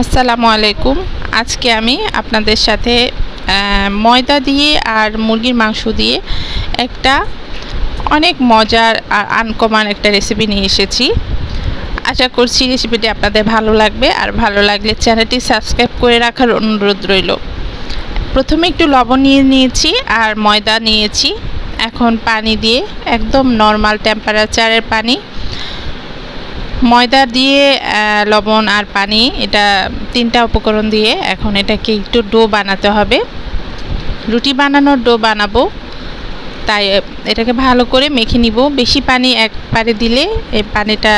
আসসালামু আলাইকুম। আজকে আমি আপনাদের সাথে ময়দা দিয়ে আর মুরগির মাংস দিয়ে একটা অনেক মজার আর আনকমন একটা রেসিপি নিয়ে এসেছি। আশা করছি রেসিপিটি আপনাদের ভালো লাগবে, আর ভালো লাগলে চ্যানেলটি সাবস্ক্রাইব করে রাখার অনুরোধ রইল। প্রথমে একটু লবণ নিয়ে নিয়েছি আর ময়দা নিয়েছি। এখন পানি দিয়ে একদম নর্মাল টেম্পারেচারের পানি, ময়দা দিয়ে লবণ আর পানি, এটা তিনটা উপকরণ দিয়ে এখন এটাকে একটু ডো বানাতে হবে। রুটি বানানোর ডো বানাবো, তাই এটাকে ভালো করে মেখে নিব। বেশি পানি একবারে দিলে এই পানিটা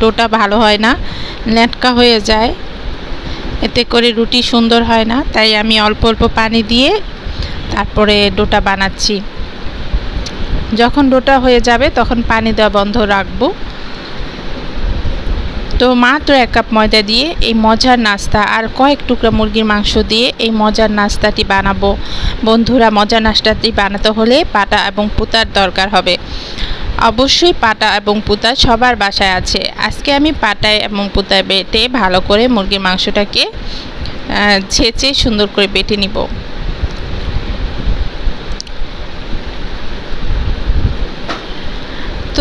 ডোটা ভালো হয় না, লেটকা হয়ে যায়, এতে করে রুটি সুন্দর হয় না। তাই আমি অল্প অল্প পানি দিয়ে তারপরে ডোটা বানাচ্ছি। যখন ডোটা হয়ে যাবে তখন পানি দেওয়া বন্ধ রাখবো। তো মাত্র 1 কাপ ময়দা দিয়ে এই মজার নাস্তা আর কয়েক টুকরা মুরগির মাংস দিয়ে এই মজার নাস্তাটি বানাবো। বন্ধুরা, মজার নাস্তাটি বানাতে হলে পাটা এবং পুতার দরকার হবে। অবশ্যই পাটা এবং পুতা সবার বাসায় আছে। আজকে আমি পাটায় এবং পুতায় বেটে ভালো করে মুরগির মাংসটাকে ছেঁচে সুন্দর করে বেটে নিব।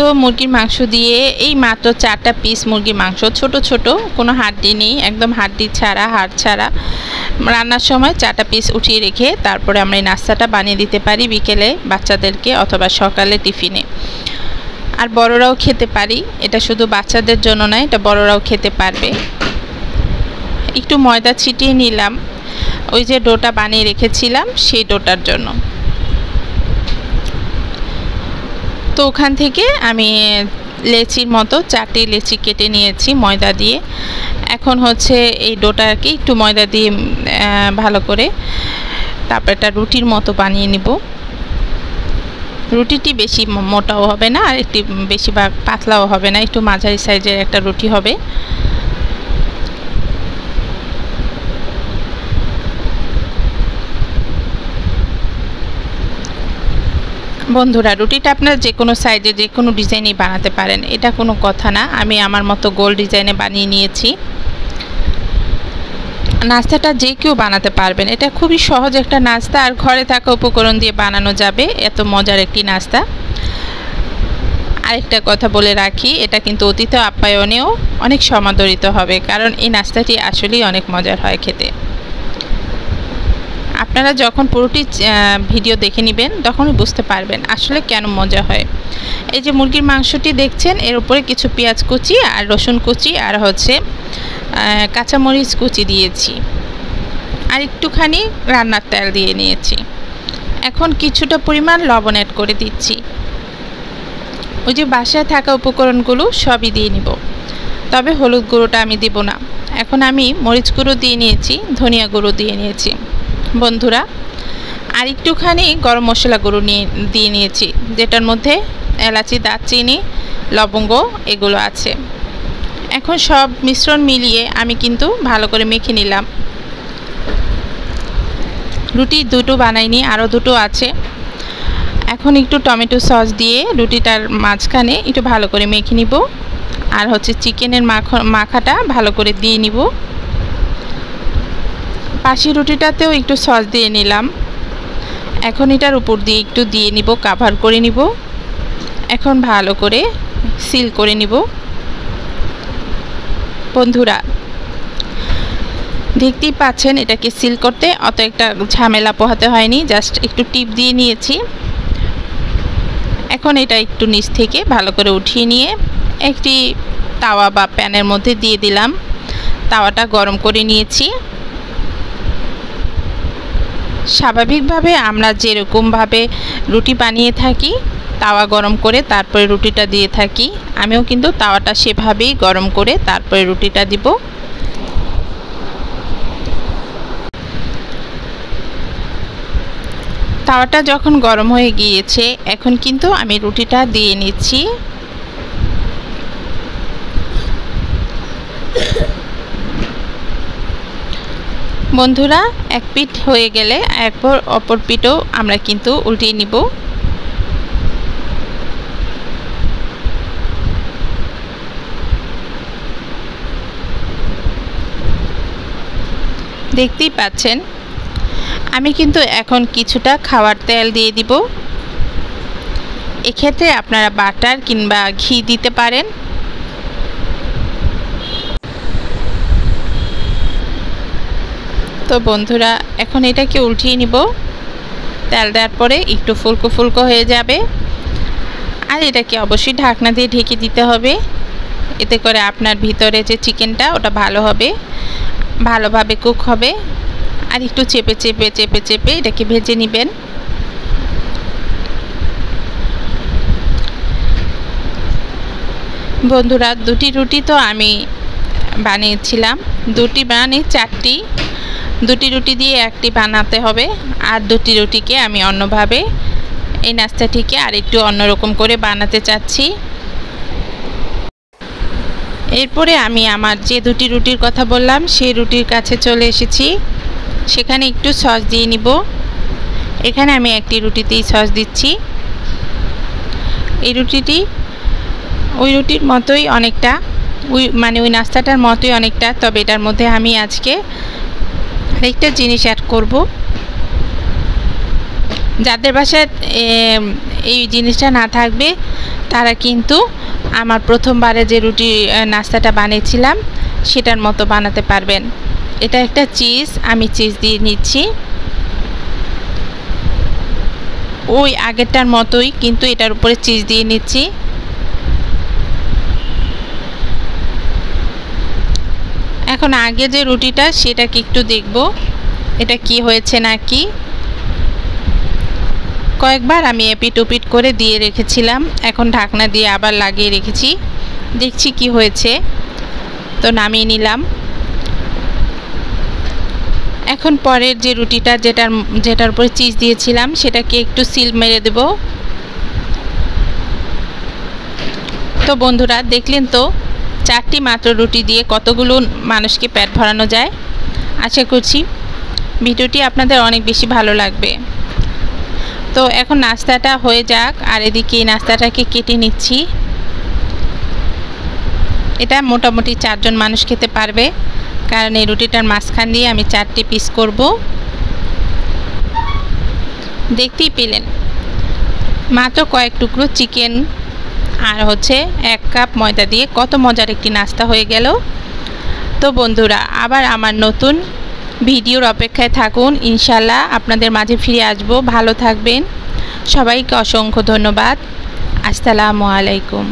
তো মুরগির মাংস দিয়ে এই মাত্র 4টা পিস মুরগির মাংস, ছোট ছোট, কোনো হাড্ডি নেই, একদম হাড্ডি ছাড়া, হাড় ছাড়া। রান্নার সময় 4টা পিস উঠিয়ে রেখে তারপরে আমরা এই নাস্তাটা বানিয়ে দিতে পারি বিকেলে বাচ্চাদেরকে, অথবা সকালে টিফিনে। আর বড়রাও খেতে পারি, এটা শুধু বাচ্চাদের জন্য নয়, এটা বড়রাও খেতে পারবে। একটু ময়দা ছিটিয়ে নিলাম ওই যে ডোটা বানিয়ে রেখেছিলাম সেই ডোটার জন্য। তো ওখান থেকে আমি লেচির মতো 4টি লেচি কেটে নিয়েছি ময়দা দিয়ে। এখন হচ্ছে এই ডোটাকে একটু ময়দা দিয়ে ভালো করে তারপর একটা রুটির মতো বানিয়ে নিব। রুটিটি বেশি মোটাও হবে না আর একটু বেশি পাতলাও হবে না, একটু মাঝারি সাইজের একটা রুটি হবে। বন্ধুরা, রুটিটা আপনারা যে কোনো সাইজে যে কোনো ডিজাইনই বানাতে পারেন, এটা কোনো কথা না। আমি আমার মতো গোল ডিজাইনে বানিয়ে নিয়েছি। নাস্তাটা যে কেউ বানাতে পারবেন, এটা খুবই সহজ একটা নাস্তা আর ঘরে থাকা উপকরণ দিয়ে বানানো যাবে এত মজার একটি নাস্তা। আরেকটা কথা বলে রাখি, এটা কিন্তু অতিথি আপ্যায়নেও অনেক সমাদরিত হবে, কারণ এই নাস্তাটি আসলেই অনেক মজার হয় খেতে। আপনারা যখন পুরোটি ভিডিও দেখে নেবেন তখনই বুঝতে পারবেন আসলে কেন মজা হয়। এই যে মুরগির মাংসটি দেখছেন, এর উপরে কিছু পেঁয়াজ কুচি আর রসুন কুচি আর হচ্ছে কাঁচামরিচ কুচি দিয়েছি, আর একটুখানি রান্নার তেল দিয়ে নিয়েছি। এখন কিছুটা পরিমাণ লবণ অ্যাড করে দিচ্ছি। ওই যে বাসায় থাকা উপকরণগুলো সবই দিয়ে নিব, তবে হলুদ গুঁড়োটা আমি দিব না। এখন আমি মরিচ গুঁড়ো দিয়ে নিয়েছি, ধনিয়া গুঁড়ো দিয়ে নিয়েছি। বন্ধুরা, আর একটুখানি গরম মশলা গুঁড়ো দিয়ে নিয়েছি, যেটার মধ্যে এলাচি, দারচিনি, লবঙ্গ এগুলো আছে। এখন সব মিশ্রণ মিলিয়ে আমি কিন্তু ভালো করে মেখে নিলাম। রুটি দুটো বানাইনি, আরও দুটো আছে। এখন একটু টমেটো সস দিয়ে রুটিটার মাঝখানে একটু ভালো করে মেখে নিব, আর হচ্ছে চিকেনের মাখাটা ভালো করে দিয়ে নিব। পাশি রুটিটাতেও একটু সস দিয়ে নিলাম। এখন এটার উপর দিয়ে একটু দিয়ে নিব, কাভার করে নিব। এখন ভালো করে সিল করে নিব। বন্ধুরা, দেখতেই পাচ্ছেন এটাকে সিল করতে অত একটা ঝামেলা পোহাতে হয়নি, জাস্ট একটু টিপ দিয়ে নিয়েছি। এখন এটা একটু নিচ থেকে ভালো করে উঠিয়ে নিয়ে একটি তাওয়া বা প্যানের মধ্যে দিয়ে দিলাম। তাওয়াটা গরম করে নিয়েছি। স্বাভাবিকভাবে আমরা যেরকমভাবে রুটি বানিয়ে থাকি, তাওয়া গরম করে তারপরে রুটিটা দিয়ে থাকি, আমিও কিন্তু তাওয়াটা সেভাবেই গরম করে তারপরে রুটিটা দিব। তাওয়াটা যখন গরম হয়ে গিয়েছে, এখন কিন্তু আমি রুটিটা দিয়ে নিচ্ছি। বন্ধুরা, এক পিঠ হয়ে গেলে একবার অপর পিঠও আমরা কিন্তু উল্টিয়ে নিব। দেখতেই পাচ্ছেন আমি কিন্তু এখন কিছুটা খাওয়ার তেল দিয়ে দিব। এক্ষেত্রে আপনারা বাটার কিংবা ঘি দিতে পারেন। তো বন্ধুরা এখন এটাকে উল্টিয়ে নিব। তেল দেওয়ার পরে একটু ফুলকো ফুলকো হয়ে যাবে, আর এটাকে অবশ্যই ঢাকনা দিয়ে ঢেকে দিতে হবে। এতে করে আপনার ভিতরে যে চিকেনটা ওটা ভালোভাবে কুক হবে। আর একটু চেপে চেপে চেপে চেপে এটাকে ভেজে নেবেন। বন্ধুরা দুটি রুটি তো আমি বানিয়েছিলাম, দুটি বানিয়ে চারটি, দুটি রুটি দিয়ে একটি বানাতে হবে। আর দুটি রুটিকে আমি অন্যভাবে এই নাস্তাটিকে আর একটু অন্যরকম করে বানাতে চাচ্ছি। এরপরে আমি আমার যে দুটি রুটির কথা বললাম সেই রুটির কাছে চলে এসেছি। সেখানে একটু সস দিয়ে নিব। এখানে আমি একটি রুটিতেই সস দিচ্ছি। এই রুটিটি ওই রুটির মতোই অনেকটা, ওই নাস্তাটার মতোই অনেকটা, তবে এটার মধ্যে আমি আজকে আরেকটা জিনিস অ্যাড করব। যাদের বাসায় এই জিনিসটা না থাকবে তারা কিন্তু আমার প্রথমবারে যে রুটি নাস্তাটা বানিয়েছিলাম সেটার মতো বানাতে পারবেন। এটা একটা চিজ, আমি চিজ দিয়ে নিচ্ছি ওই আগেরটার মতোই, কিন্তু এটার উপরে চিজ দিয়ে নিচ্ছি। এখন আগে যে রুটিটা সেটাকে একটু দেখব এটা কি হয়েছে নাকি। কয়েকবার আমি এপিট ওপিট করে দিয়ে রেখেছিলাম, এখন ঢাকনা দিয়ে আবার লাগিয়ে রেখেছি, দেখছি কি হয়েছে। তো নামিয়ে নিলাম। এখন পরের যে রুটিটা যেটার উপরে চিজ দিয়েছিলাম সেটাকে একটু সিল মেরে দেব। তো বন্ধুরা দেখলেন তো চারটি মাত্র রুটি দিয়ে কতগুলো মানুষকে পেট ভরানো যায়। আশা করছি ভিডিওটি আপনাদের অনেক বেশি ভালো লাগবে। তো এখন নাস্তাটা হয়ে যাক, আর এদিকে এই নাস্তাটাকে কেটে নিচ্ছি। এটা মোটামুটি 4 জন মানুষ খেতে পারবে, কারণ এই রুটিটার মাঝখান দিয়ে আমি 4টি পিস করব। দেখতেই পেলেন মাত্র কয়েক টুকরো চিকেন আর হচ্ছে 1 কাপ ময়দা দিয়ে কত মজার একটি নাস্তা হয়ে গেল। তো বন্ধুরা আবার আমার নতুন ভিডিওর অপেক্ষায় থাকুন। ইনশাল্লাহ আপনাদের মাঝে ফিরে আসব। ভালো থাকবেন। সবাইকে অসংখ্য ধন্যবাদ। আসসালামু আলাইকুম।